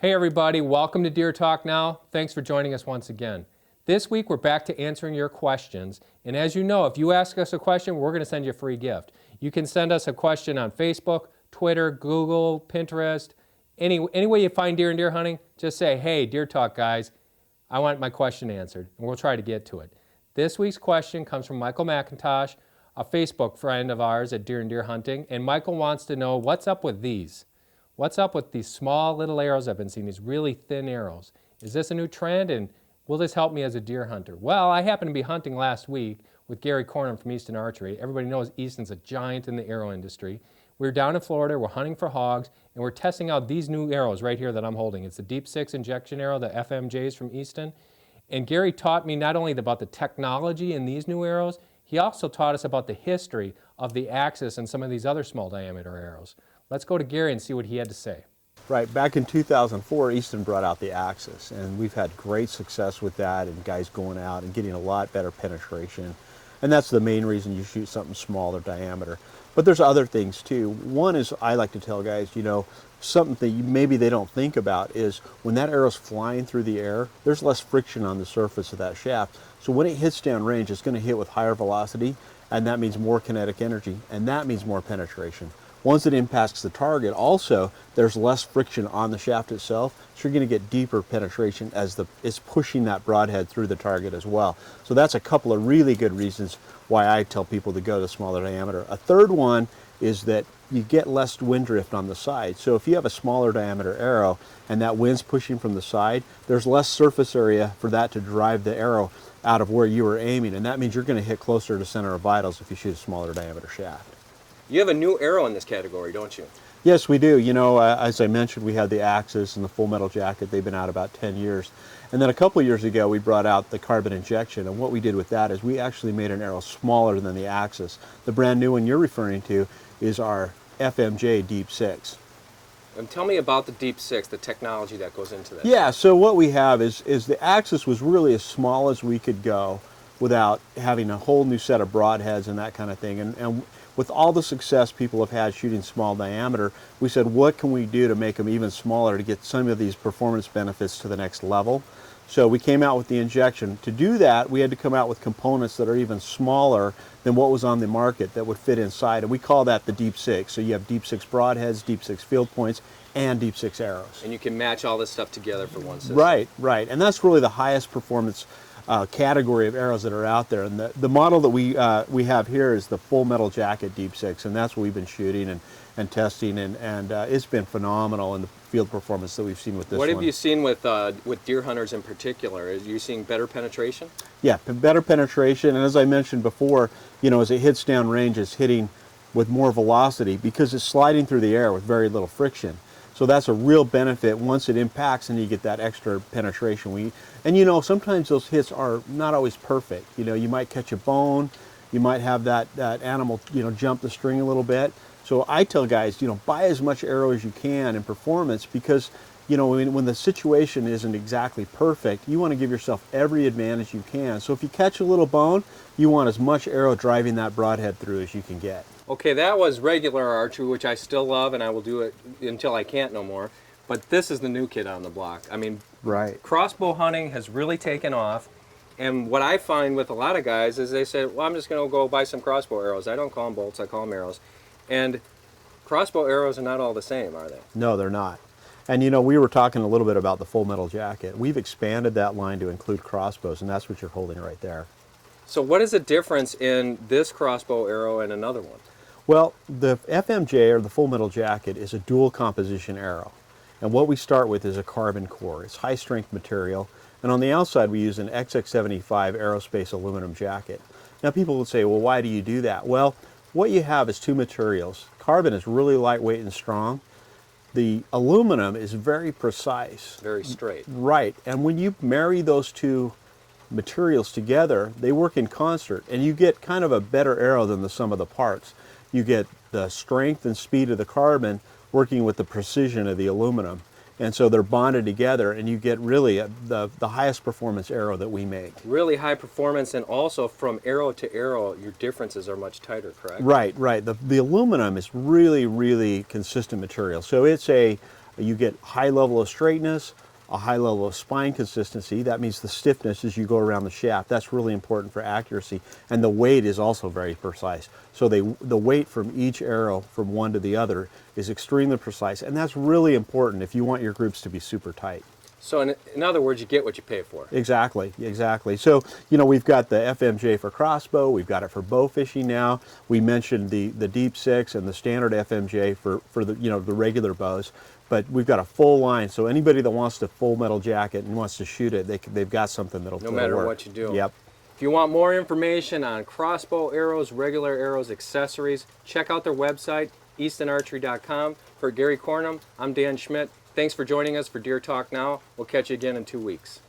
Hey everybody, welcome to Deer Talk Now. Thanks for joining us once again. This week we're back to answering your questions, and as you know, if you ask us a question, we're going to send you a free gift. You can send us a question on Facebook, Twitter, Google, Pinterest, any way you find deer and deer hunting, just say, hey, Deer Talk guys, I want my question answered, and we'll try to get to it. This week's question comes from Michael McIntosh, a Facebook friend of ours at Deer and Deer Hunting, and Michael wants to know what's up with these. What's up with these small little arrows I've been seeing, these really thin arrows? Is this a new trend, and will this help me as a deer hunter? Well, I happened to be hunting last week with Gary Cornum from Easton Archery. Everybody knows Easton's a giant in the arrow industry. We were down in Florida, we're hunting for hogs, and we're testing out these new arrows right here that I'm holding. It's the Deep 6 injection arrow, the FMJs from Easton. And Gary taught me not only about the technology in these new arrows, he also taught us about the history of the Axis and some of these other small diameter arrows. Let's go to Gary and see what he had to say. Right, back in 2004, Easton brought out the Axis, and we've had great success with that, and guys going out and getting a lot better penetration. And that's the main reason you shoot something smaller diameter. But there's other things too. One is, I like to tell guys, you know, something that maybe they don't think about is when that arrow's flying through the air, there's less friction on the surface of that shaft. So when it hits down range, it's going to hit with higher velocity, and that means more kinetic energy, and that means more penetration. Once it impacts the target, also, there's less friction on the shaft itself, so you're going to get deeper penetration as it's pushing that broadhead through the target as well. So that's a couple of really good reasons why I tell people to go to smaller diameter. A third one is that you get less wind drift on the side. So if you have a smaller diameter arrow and that wind's pushing from the side, there's less surface area for that to drive the arrow out of where you were aiming, and that means you're going to hit closer to center of vitals if you shoot a smaller diameter shaft. You have a new arrow in this category, don't you? Yes, we do. You know, as I mentioned, we had the Axis and the Full Metal Jacket. They've been out about 10 years. And then a couple of years ago, we brought out the carbon injection. And what we did with that is we actually made an arrow smaller than the Axis. The brand new one you're referring to is our FMJ Deep 6. And tell me about the Deep 6, the technology that goes into that. Yeah, so what we have is the Axis was really as small as we could go without having a whole new set of broadheads and that kind of thing. And with all the success people have had shooting small diameter, we said, what can we do to make them even smaller to get some of these performance benefits to the next level? So we came out with the injection. To do that, we had to come out with components that are even smaller than what was on the market that would fit inside, and we call that the Deep 6. So you have Deep 6 broadheads, Deep 6 field points, and Deep 6 arrows. And you can match all this stuff together for one system. Right, right, and that's really the highest performance category of arrows that are out there. And the model that we have here is the Full Metal Jacket Deep 6, and that's what we've been shooting and testing, and it's been phenomenal in the field performance that we've seen with this one. What have you seen with deer hunters in particular? Are you seeing better penetration? Yeah, better penetration, and as I mentioned before, you know, as it hits down range, it's hitting with more velocity because it's sliding through the air with very little friction. So that's a real benefit once it impacts, and you get that extra penetration. And you know, sometimes those hits are not always perfect. You know, you might catch a bone, you might have that animal, you know, jump the string a little bit. So I tell guys, you know, buy as much arrow as you can in performance because, you know, when the situation isn't exactly perfect, you want to give yourself every advantage you can. So if you catch a little bone, you want as much arrow driving that broadhead through as you can get. Okay, that was regular archery, which I still love, and I will do it until I can't no more. But this is the new kid on the block. I mean, right. Crossbow hunting has really taken off. And what I find with a lot of guys is they say, well, I'm just going to go buy some crossbow arrows. I don't call them bolts, I call them arrows. And crossbow arrows are not all the same, are they? No, they're not. And you know, we were talking a little bit about the Full Metal Jacket. We've expanded that line to include crossbows, and that's what you're holding right there. So what is the difference in this crossbow arrow and another one? Well, the FMJ, or the Full Metal Jacket, is a dual composition arrow. And what we start with is a carbon core. It's high strength material. And on the outside, we use an XX75 aerospace aluminum jacket. Now people would say, well, why do you do that? Well, what you have is two materials. Carbon is really lightweight and strong. The aluminum is very precise. Very straight. Right. And when you marry those two materials together, they work in concert, and you get kind of a better arrow than the sum of the parts. You get the strength and speed of the carbon working with the precision of the aluminum. And so they're bonded together, and you get really the highest performance arrow that we make. Really high performance, and also from arrow to arrow, your differences are much tighter, correct? Right, right. The aluminum is really, really consistent material. So it's a You get high level of straightness, a high level of spine consistency. That means the stiffness as you go around the shaft. That's really important for accuracy. And the weight is also very precise. So the weight from each arrow from one to the other is extremely precise. And that's really important if you want your groups to be super tight. So in other words, you get what you pay for. Exactly, exactly. So, you know, we've got the FMJ for crossbow, we've got it for bow fishing now. We mentioned the Deep 6 and the standard FMJ for the, you know, the regular bows. But we've got a full line, so anybody that wants to full metal jacket and wants to shoot it, they've got something that'll No matter work. what you do. Yep. If you want more information on crossbow arrows, regular arrows, accessories, check out their website, eastonarchery.com. For Gary Cornum, I'm Dan Schmidt. Thanks for joining us for Deer Talk Now. We'll catch you again in 2 weeks.